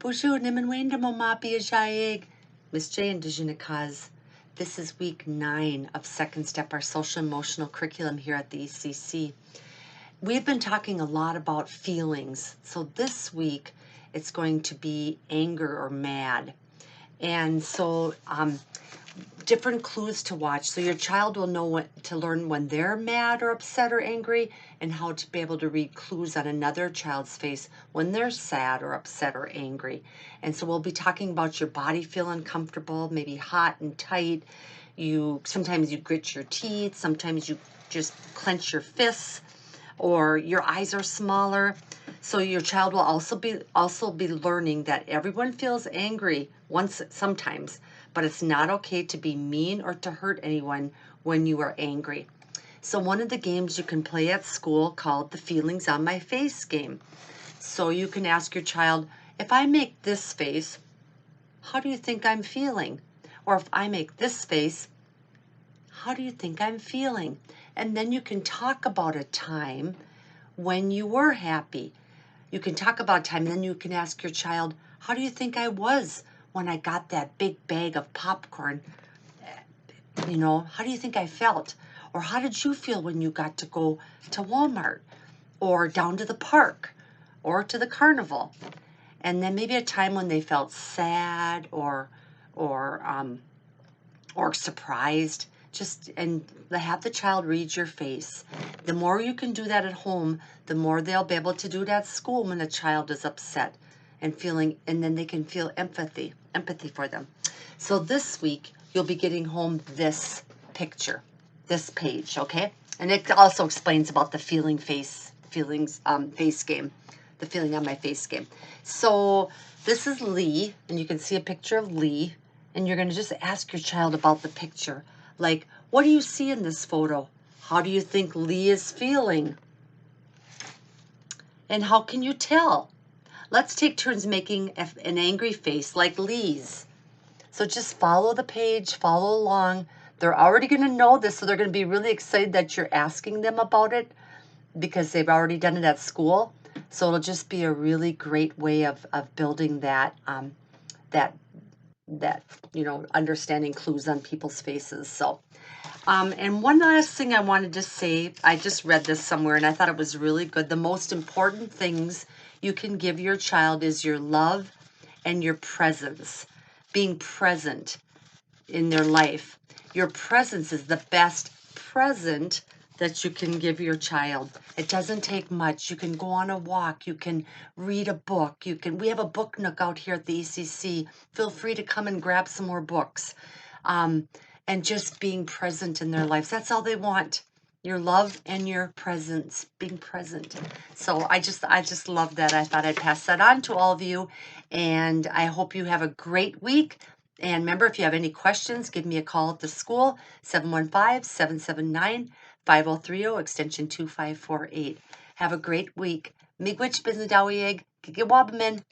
Boozhoo, niman wenda mo mapi ajaig. Miss J and Cause. This is week 9 of Second Step, our social emotional curriculum here at the ECC. We've been talking a lot about feelings. So this week, it's going to be anger or mad. And so different clues to watch. So your child will know what to learn when they're mad or upset or angry, and how to be able to read clues on another child's face when they're sad or upset or angry. And so we'll be talking about your body feeling uncomfortable, maybe hot and tight. Sometimes you grit your teeth, sometimes you just clench your fists, or your eyes are smaller. So your child will also be learning that everyone feels angry sometimes, but it's not okay to be mean or to hurt anyone when you are angry. So one of the games you can play at school called the Feelings on My Face game. So you can ask your child, if I make this face, how do you think I'm feeling? Or if I make this face, how do you think I'm feeling? And then you can talk about a time when you were happy. You can talk about a time, and then you can ask your child, how do you think I was when I got that big bag of popcorn? How do you think I felt? Or how did you feel when you got to go to Walmart or down to the park or to the carnival? And then maybe a time when they felt sad or surprised. And have the child read your face. The more you can do that at home, the more they'll be able to do it at school when a child is upset and then they can feel empathy for them. So this week, you'll be getting home this picture, this page, okay? And it also explains about the face game, the feeling on my face game. So this is Lee, and you can see a picture of Lee, and you're going to just ask your child about the picture. Like, what do you see in this photo? How do you think Lee is feeling? And how can you tell? Let's take turns making an angry face like Lee's. So just follow the page, follow along. They're already going to know this, so they're going to be really excited that you're asking them about it because they've already done it at school. So it'll just be a really great way of building that understanding clues on people's faces. So, and one last thing I wanted to say, I just read this somewhere and I thought it was really good. The most important things you can give your child is your love and your presence, being present in their life. Your presence is the best present that you can give your child. It doesn't take much. You can go on a walk. You can read a book. We have a book nook out here at the ECC. Feel free to come and grab some more books. And just being present in their lives. That's all they want. Your love and your presence, being present. So I just love that. I thought I'd pass that on to all of you. And I hope you have a great week. And remember, if you have any questions, give me a call at the school, 715-779-5030, extension 2548. Have a great week. Miigwech bisnadawieg, gigiwabamin.